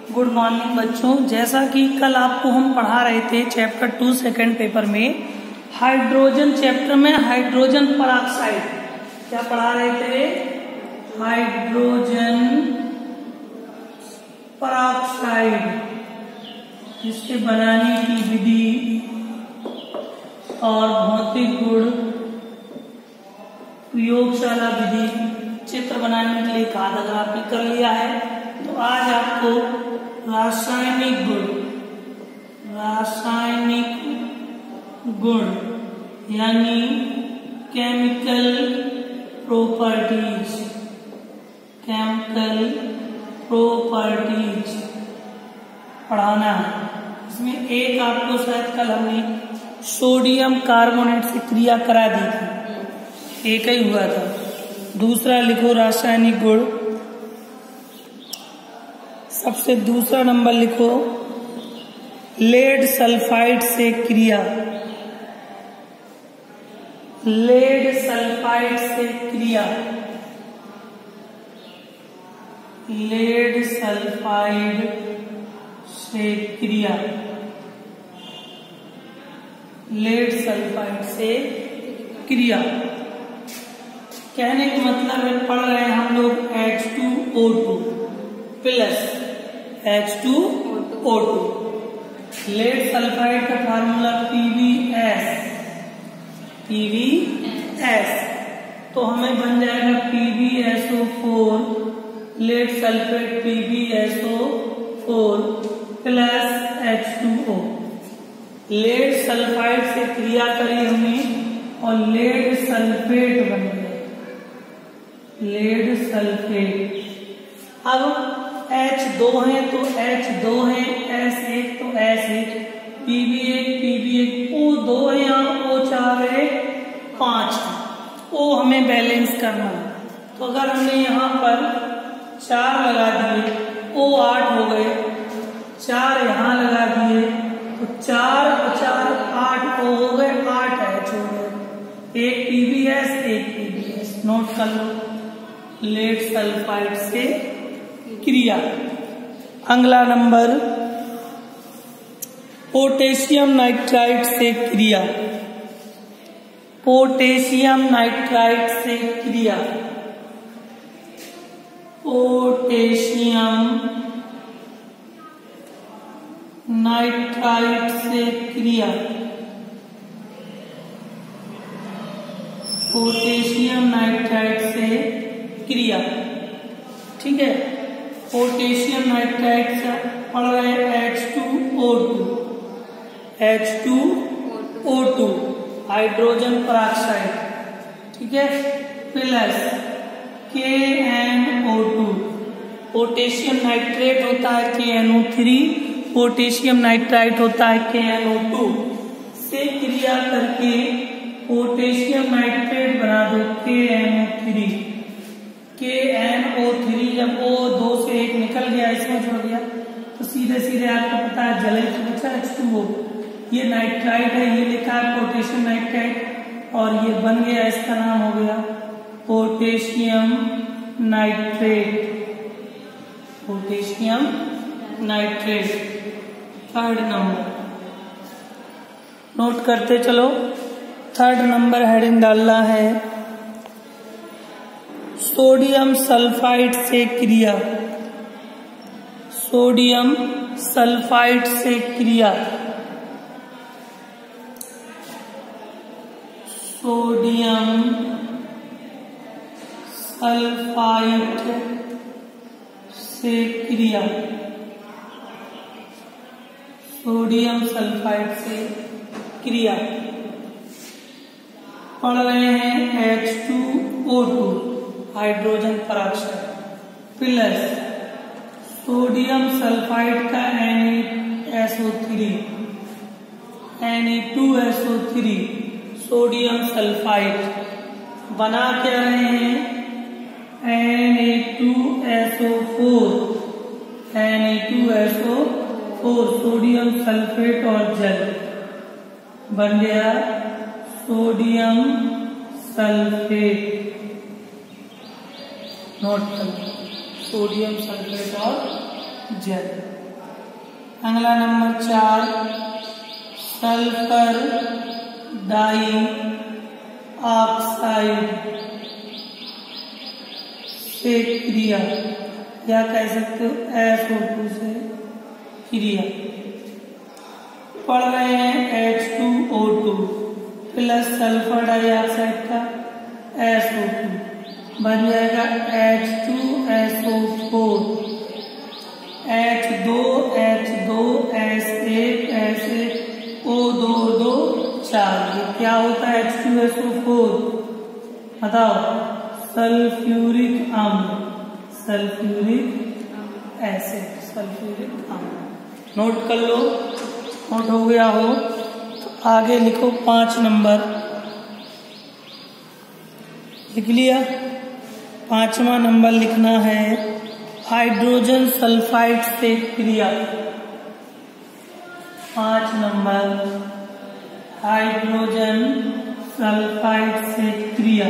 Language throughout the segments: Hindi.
गुड मॉर्निंग बच्चों। जैसा कि कल आपको हम पढ़ा रहे थे चैप्टर 2 सेकेंड पेपर में, हाइड्रोजन चैप्टर में हाइड्रोजन परऑक्साइड क्या पढ़ा रहे थे? हाइड्रोजन परऑक्साइड, जिसके बनाने की विधि और भौतिक गुण, प्रयोगशाला विधि, चित्र बनाने के लिए कहा था। अगर आपने कर लिया है तो आज आपको रासायनिक गुण यानी केमिकल प्रॉपर्टीज पढ़ाना है। इसमें एक आपको शायद कल हमने सोडियम कार्बोनेट से क्रिया करा दी थी, एक ही हुआ था। दूसरा लिखो रासायनिक गुण, सबसे दूसरा नंबर लिखो लेड सल्फाइड से क्रिया। लेड सल्फाइड से क्रिया, लेड सल्फाइड से क्रिया, लेड सल्फाइड से क्रिया। कहने का मतलब है पढ़ रहे हैं हम लोग H2O2 plus H2O2। Lead sulphide का फार्मूला PbS, तो हमें बन जाएगा PbSO4, lead sulphate PbSO4 plus H2O। Lead sulphide से क्रिया करी हमने और लेड सल्फेट बन गया, लेड सल्फेट। अब H2 है तो H2 है, S1 तो S1, PB1 O2 है, यहाँ O4 है, 5 है। O हमें बैलेंस करना है, तो अगर हमने यहाँ पर 4 लगा दिए, O8 हो गए, 4 यहाँ लगा दिए तो 4 और 4 8 O हो गए, 8 H हो गए। एक PbS, एक PbS। नोट कर लो, लेड सल्फाइड से क्रिया। अगला नंबर पोटेशियम नाइट्राइड से क्रिया, पोटेशियम नाइट्राइड से क्रिया, पोटेशियम नाइट्राइड से क्रिया, पोटेशियम नाइट्राइड से क्रिया। ठीक है, पोटेशियम नाइट्राइड से पढ़ रहे हैं H2O2 हाइड्रोजन परऑक्साइड, ठीक है, प्लस KNO2। पोटेशियम नाइट्रेट होता है KNO3, पोटेशियम नाइट्राइड होता है KNO2 से क्रिया करके पोटेशियम नाइट्रेट बना दो KNO3। KNO3 जब O2 से 1 निकल गया, इसमें जुड़ गया, तो सीधे सीधे आपको पता है जले तो बचा H2O। ये नाइट्राइड है, ये लिखा है पोटेशियम नाइट्राइड, और ये बन गया, इसका नाम हो गया potassium nitrate, potassium nitrate. Third number note करते चलो। थर्ड नंबर हेडिंग डालना है सोडियम सल्फाइड से क्रिया, सोडियम सल्फाइड से क्रिया, सोडियम सल्फाइड से क्रिया, सोडियम सल्फाइड से क्रिया। पढ़ रहे हैं H2O2 hydrogen peroxide plus sodium sulphide का Na2SO3 सोडियम सल्फाइड बना क्या रहे हैं Na2SO4 सोडियम सल्फेट और जल बन गया सोडियम सल्फेट। नोट कर सोडियम सल्फेट और जेल। अगला नंबर 4 सल्फर डाई ऑक्साइड से क्रिया, या कह सकते हो SO2 से क्रिया। पढ़ रहे हैं H2O2 प्लस सल्फर डाइऑक्साइड का SO2 बन जाएगा H2SO4, H2S1 O2 4। ये क्या होता है H2SO4? बताओ। सल्फ्यूरिक अम्ल, सल्फ्यूरिक एसिड, सल्फ्यूरिक अम्ल। नोट कर लो, नोट हो गया हो तो आगे लिखो 5 नंबर। लिख लिया? 5वां नंबर लिखना है हाइड्रोजन सल्फाइड से क्रिया। 5 नंबर हाइड्रोजन सल्फाइड से क्रिया।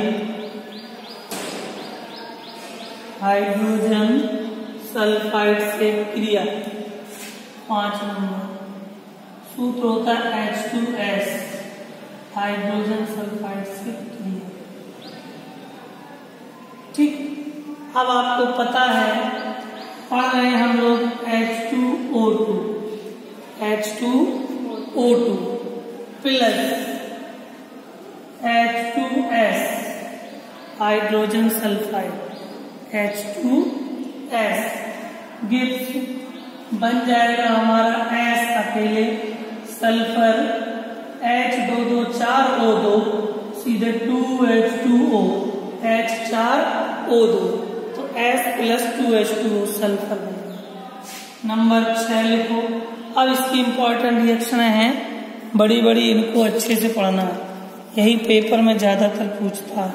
हाइड्रोजन सल्फाइड से क्रिया 5 नंबर। सूत्र होता है H2S, हाइड्रोजन सल्फाइड से क्रिया। ठीक, अब आपको पता है, पढ़ रहे हैं हम लोग H2O2 plus H2S hydrogen sulphide H2S gives बन जाएगा हमारा S अकेले, सल्फर H2O2 सीधे 2H2O H4O2, तो S प्लस 2H2O सल्फर बनेगा। नंबर 6 लिखो। अब इसकी इंपॉर्टेंट रिएक्शन हैं बड़ी बड़ी, इनको अच्छे से पढ़ना है, यही पेपर में ज्यादातर पूछता है।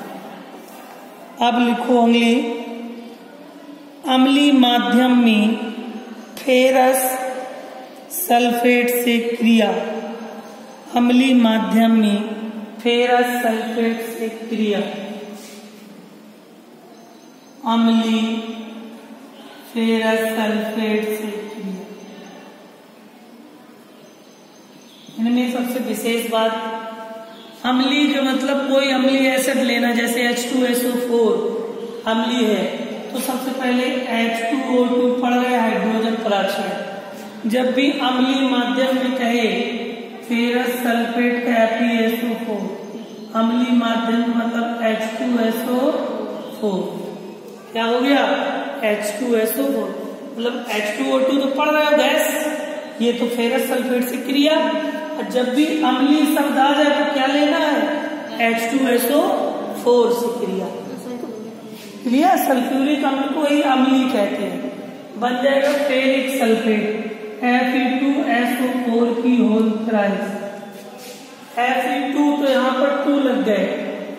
अब लिखो अम्लीय माध्यम में फेरस सल्फेट से क्रिया। अम्लीय माध्यम में फेरस सल्फेट से क्रिया। अम्लीय फेरस सल्फेट से क्रिया। इनमें सबसे विशेष बात, अम्लीय जो मतलब कोई अम्लीय एसिड लेना, जैसे H2SO4 अम्लीय है तो सबसे पहले H2O2 पढ़ रहे हाइड्रोजन पेरोक्साइड। जब भी अम्लीय माध्यम में कहे फेरस सल्फेट का FeSO4, अम्लीय माध्यम मतलब H2SO4, क्या हो गया H2SO4, मतलब H2O2 तो पढ़ रहे हो गैस, ये तो फेरस सल्फेट से क्रिया। और जब भी अम्लीय शब्द आ जाए तो क्या लेना है H2SO4 से क्रिया। क्रिया सल्फ्यूरिक अम्ल को ही अम्लीय कहते हैं। बन जाएगा फेरिक सल्फेट Fe2SO4 की होल थ्राइस। Fe2 तो यहाँ पर 2 लग गए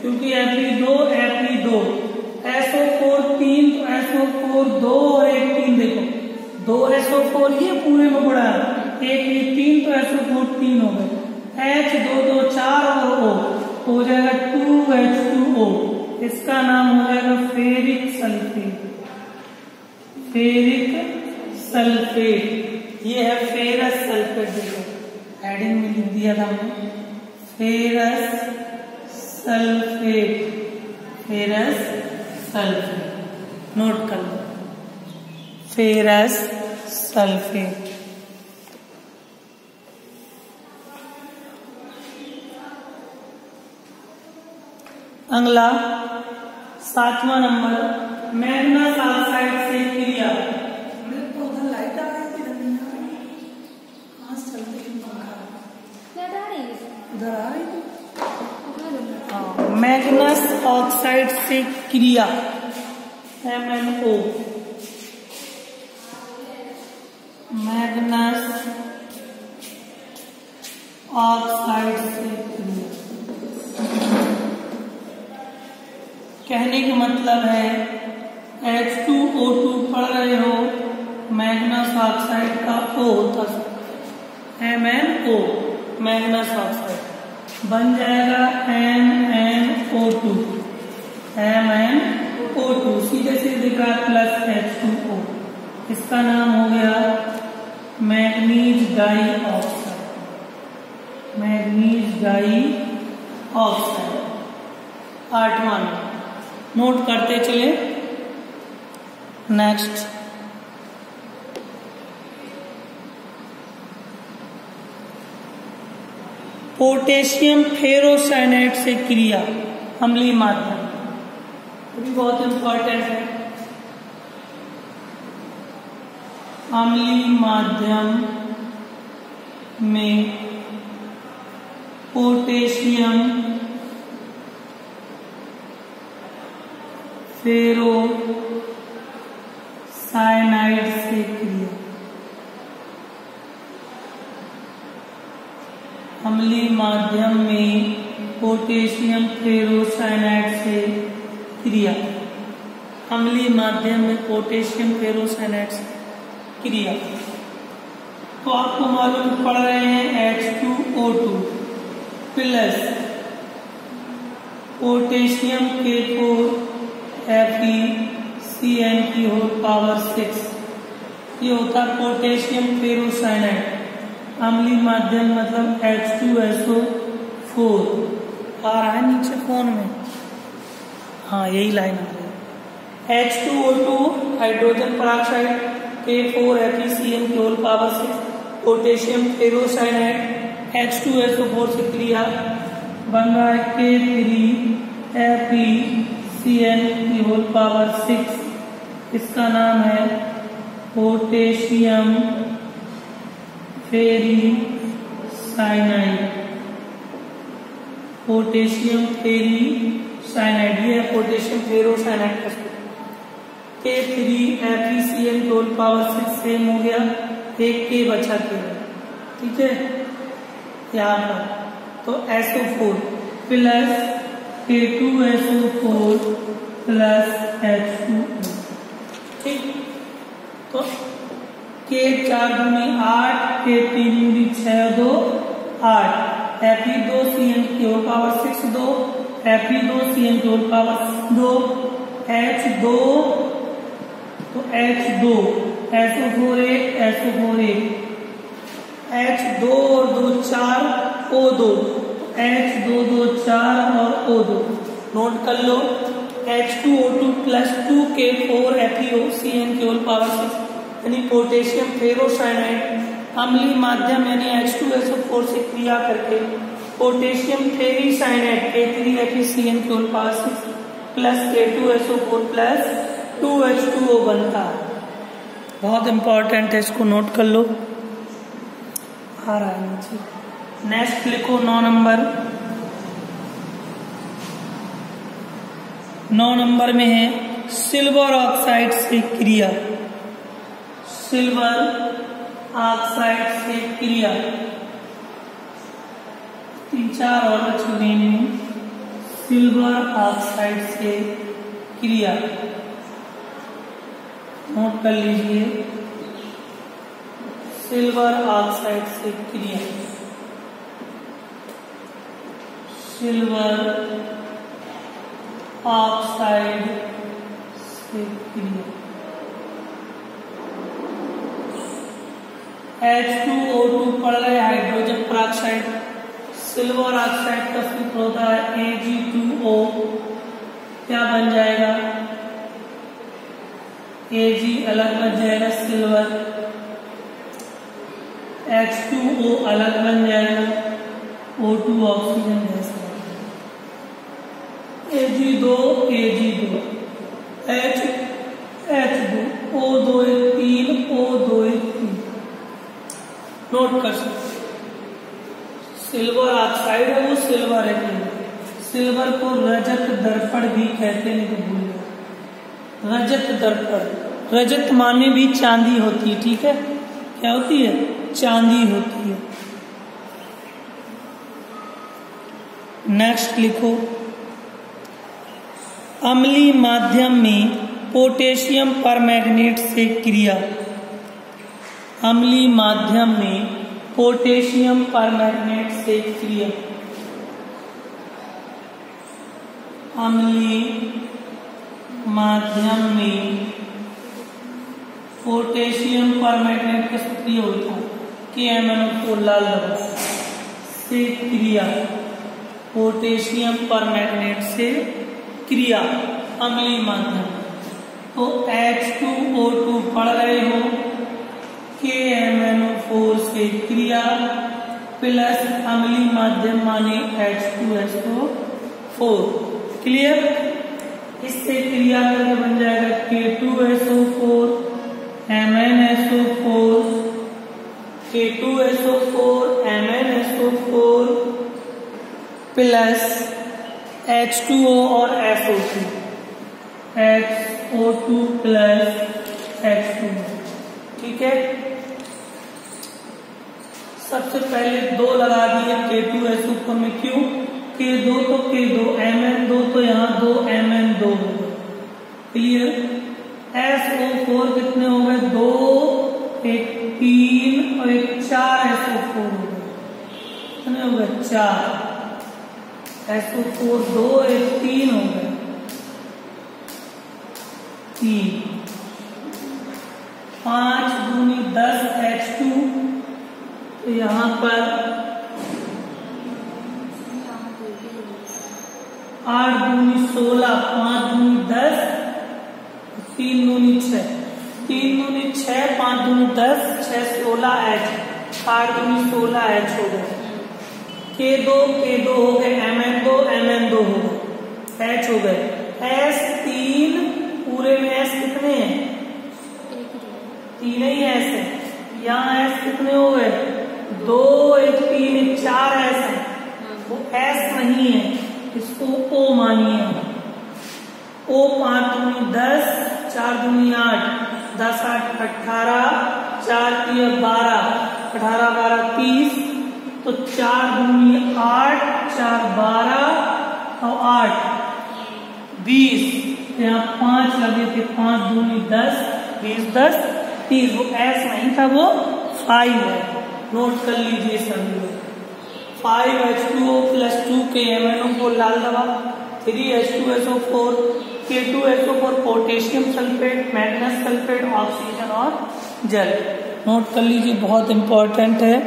क्योंकि Fe2 SO4 3, तो SO4 2 और 1 3, देखो 2 SO4 ये पूरे में बड़ा है, 1 ये 3, तो SO4 3 हो गए। H2 4 और O हो जाएगा 2H2O, इसका नाम हो जाएगा फेरिक सल्फेट। फेरिक सल्फेट ये है फेरस सल्फेट। देखो हेडिंग में लिख दिया था हमने ferrous sulphate, ferrous sulphate. Note कर लो फेरस सल्फेट। अगला 7वां नंबर मैग्नस ऑक्साइड से क्रिया। उधर लाइट आ रही थी, उधर आ रही थी। मैग्नस ऑक्साइड से क्रिया MnO, मैग्नस ऑक्साइड से क्रिया। कहने का मतलब है H2O2 पढ़ रहे हो, मैग्नस ऑक्साइड का O होता है MnO, मैग्नस ऑक्साइड बन जाएगा MnO2, MnO2 सीधे सीधे का प्लस H2O, इसका नाम हो गया manganese dioxide, manganese dioxide. 8वां नोट करते चले। नेक्स्ट, पोटेशियम फेरोसाइनाइड से क्रिया, अम्लीय माध्यम, ये भी बहुत इंपॉर्टेंट है। अम्लीय माध्यम में पोटेशियम फेरोसाइनाइड से क्रिया, अम्लीय माध्यम में पोटेशियम फेरोसाइनाइड से क्रिया, अम्लीय माध्यम में पोटेशियम फेरोसाइनाइड से क्रिया। तो आपको मालूम पड़ रहे हैं H2O2 plus potassium K4 FeCN की होल पावर 6, ये होता है पोटेशियम फेरोसाइनाइड। अम्लीय माध्यम मतलब H2SO4 आ रहा है नीचे फोन में, हाँ यही लाइन आ रही है। H2O2 hydrogen peroxide, K4 FeCN की whole power 6, potassium ferrocyanide, H2SO4 से क्रिया बन रहा है K3 FeCN की होल पावर 6, इसका नाम है पोटेशियम फेरीसाइनाइड, पोटेशियम फेरीसाइनाइड, ये है पोटेशियम फेरोसाइनाइड का सूत्र। K3 FeCN की होल पावर 6 सेम हो गया, एक के बचा के, ठीक है यहाँ पर। तो SO4 plus K2SO4 plus H2O, ठीक। तो K4 दूनी 8, K3 दूनी 6, 2 8, Fe2CN की होल पावर 6 2, Fe2CN की होल पावर 2, H2, तो H2 SO4 1, SO4 1, H2 और 2 4, O2, H2 2 4 और O2 नोट कर लो। H2O2 प्लस 2K4 FeCN की होल पावर 6 यानी पोटेशियम फेरोसाइनाइड अम्लीय माध्यम यानी H2SO4 से क्रिया करके पोटेशियम फेरीसाइनाइड K3 FeCN की whole power 6 plus K2SO4 plus 2H2O बनता है। बहुत इंपॉर्टेंट है, इसको नोट कर लो, आ रहा है नीचे। नेक्स्ट लिखो 9 नंबर। 9 नंबर में है सिल्वर ऑक्साइड से क्रिया, सिल्वर ऑक्साइड से क्रिया। 3-4 और बचे में सिल्वर ऑक्साइड से क्रिया, नोट कर लीजिए। सिल्वर ऑक्साइड से क्रिया, सिल्वर ऑक्साइड से क्रिया। H2O2 पढ़ रहे हाइड्रोजन पराक्साइड, सिल्वर ऑक्साइड का सूत्र होता है Ag2O, क्या बन जाएगा Ag अलग बन जाएगा, सिल्वर H2O अलग बन जाएगा, O2 oxygen gas, Ag2 Ag2 H2 O2 3 O2 3 note कर सकते। सिल्वर ऑक्साइड है वो सिल्वर है, सिल्वर को रजत दर्पण भी कहते हैं, तो भूल गया। रजत दर्पण, रजत माने भी चांदी होती है, ठीक है, क्या होती है, चांदी होती है। नेक्स्ट लिखो अम्लीय माध्यम में पोटेशियम परमैंगनेट से क्रिया, अम्लीय माध्यम में पोटेशियम परमैंगनेट से क्रिया, अम्लीय माध्यम में पोटेशियम परमैंगनेट का सूत्र होता है KMnO4 लाल दवा से क्रिया, पोटेशियम परमैंगनेट से क्रिया अम्लीय माध्यम, तो H2O2 पढ़ रहे हो, KMnO4 से क्रिया प्लस अम्लीय माध्यम माने H2SO4। क्लियर? इससे क्रिया करके बन जाएगा K2SO4 MnSO4, K2SO4 MnSO4 plus H2O और SO2, SO2 प्लस H2O। ठीक है, सबसे पहले 2 लगा दिए K2SO4 में, क्यों? K2 तो K2, Mn2 तो यहाँ 2 Mn2 हो गए। क्लियर? SO4 कितने हो गए? 2, एक 3 और एक 4 SO4 हो गए। कितने हो गए? 4 SO4, 2 एक 3 हो गए, 3, 5 दूनी 10 H2, तो यहाँ पर 8 दूनी 16, 5 दूनी 10, 3 दूनी 6, 3 दूनी 6, 5 दूनी 10, 6 16 H, 8 दूनी 16 H हो गए। K2 हो गए, Mn2 हो गए, H हो गए, S3 पूरे में S कितने हैं? 3 ही S है। यहाँ S कितने हो गए? 2 एक 3 एक 4 S है, वो S नहीं है, इसको O मानिए। O 5 दूनी 10, 4 दूनी 8, 10 8 18, 4 3 12, 18 12 30, तो 4 दूनी 8, 4 12 और 8 20, यहाँ 5 लगे थे, 5 दूनी 10, 20 10 30, वो S नहीं था, वो 5 है। नोट कर लीजिए सभी लोग। 5H2O प्लस 2 KMnO4 लाल दवा, 3H2SO4, K2SO4 potassium sulphate, मैग्नेस sulphate, oxygen और जल। नोट कर लीजिए, बहुत इंपॉर्टेंट है।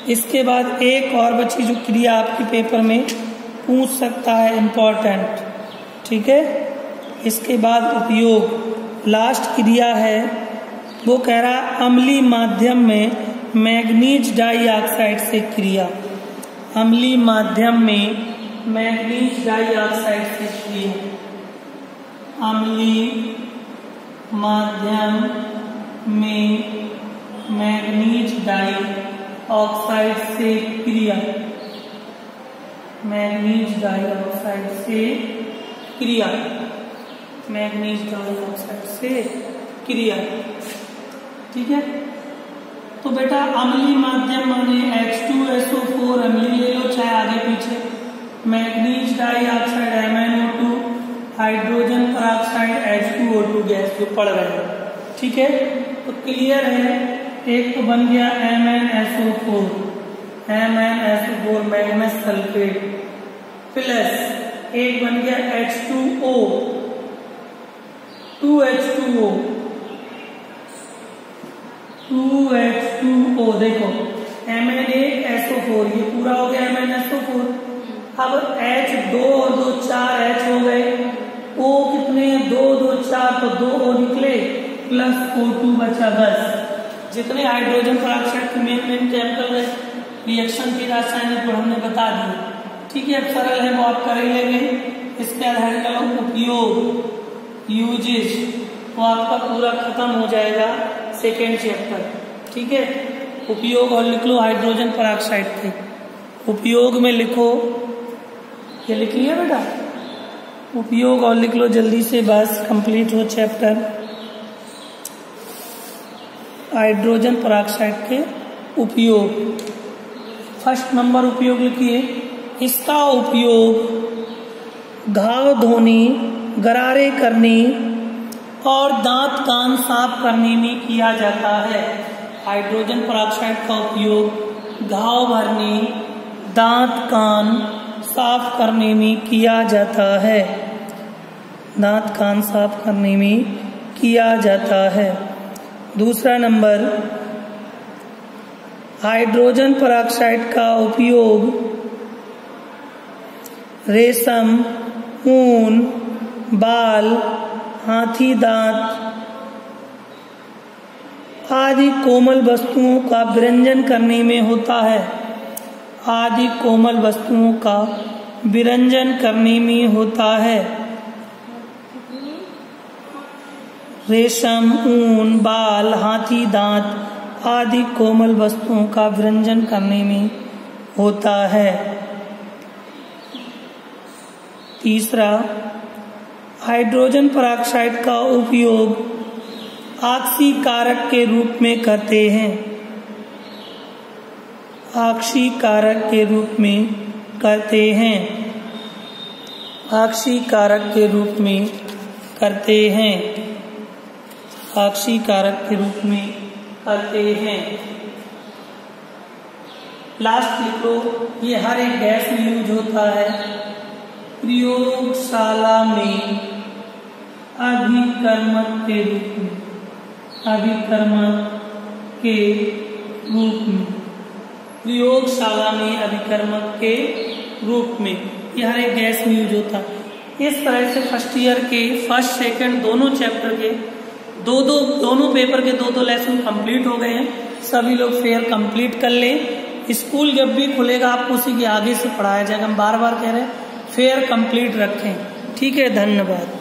इसके बाद एक और बची जो क्रिया आपके पेपर में पूछ सकता है, इंपॉर्टेंट। ठीक है, इसके बाद उपयोग, लास्ट क्रिया है, वो कह रहा है अम्लीय माध्यम में मैग्नीज डाइऑक्साइड से क्रिया, अम्लीय माध्यम में मैग्नीज डाइऑक्साइड से क्रिया, अम्लीय माध्यम में मैग्नीज डाइऑक्साइड से क्रिया, मैग्नीज डाइऑक्साइड से क्रिया, मैग्नीज डाइऑक्साइड से क्रिया। ठीक है, तो बेटा अम्लीय माध्यम माने H2SO4 अम्लीय ले लो, चाहे आगे पीछे, manganese dioxide MnO2, hydrogen peroxide H2O2 gas जो पढ़ रहे हैं। ठीक है, तो क्लियर है, एक तो बन गया MnSO4 मैग्नेस सल्फेट, प्लस एक बन गया H2O 2H2O, देखो MnSO4, ये पूरा हो गया MnSO4। अब H 2 और 2 4 H हो गए, O कितने? 2 2 4, तो 2 O निकले, प्लस O2 बचा 10। जितने हाइड्रोजन पेरोक्साइड के मेन केमिकल रिएक्शन की रासायनिक गुण हमने बता दी। ठीक है, अब सरल है, वो आप कर ही लेंगे। इसके आधार का उपयोग, यूजेज, वो आपका पूरा खत्म हो जाएगा सेकेंड चैप्टर। ठीक है, उपयोग और लिख लो हाइड्रोजन पेरोक्साइड के। उपयोग में लिखो, ये लिख लिया बेटा, उपयोग और लिख लो जल्दी से, बस कंप्लीट हो चैप्टर। हाइड्रोजन पेरोक्साइड के उपयोग, फर्स्ट नंबर उपयोग लिखिए, इसका उपयोग घाव धोने, गरारे करने और दांत कान साफ करने में किया जाता है। हाइड्रोजन पेरोक्साइड का उपयोग घाव भरने, दांत कान साफ करने में किया जाता है, दांत कान साफ करने में किया जाता है। दूसरा नंबर, हाइड्रोजन पेरोक्साइड का उपयोग रेशम, ऊन, बाल, हाथी दांत आदि कोमल वस्तुओं का विरंजन करने में होता है। आदि कोमल वस्तुओं का विरंजन करने में होता है। रेशम, ऊन, बाल, हाथी दांत आदि कोमल वस्तुओं का विरंजन करने में होता है। तीसरा, हाइड्रोजन पेरोक्साइड का उपयोग ऑक्सीकारक के रूप में करते हैं। ऑक्सीकारक के रूप में करते हैं। ऑक्सीकारक के रूप में करते हैं। ऑक्सीकारक के रूप में करते हैं। लास्ट लिखो, ये हर एक गैस में यूज होता है। प्रयोगशाला में अभिकर्मक के रूप में, अभिकर्मक के रूप में, प्रयोगशाला में अभिकर्मक के रूप में यह हर एक गैस में यूज होता है। इस तरह से फर्स्ट ईयर के फर्स्ट सेकंड दोनों चैप्टर के दोनों पेपर के दो लेसन कंप्लीट हो गए हैं। सभी लोग फेयर कंप्लीट कर लें। स्कूल जब भी खुलेगा आपको उसी के आगे से पढ़ाया जाएगा। हम बार बार कह रहे हैं फेयर कंप्लीट रखें। ठीक है, धन्यवाद।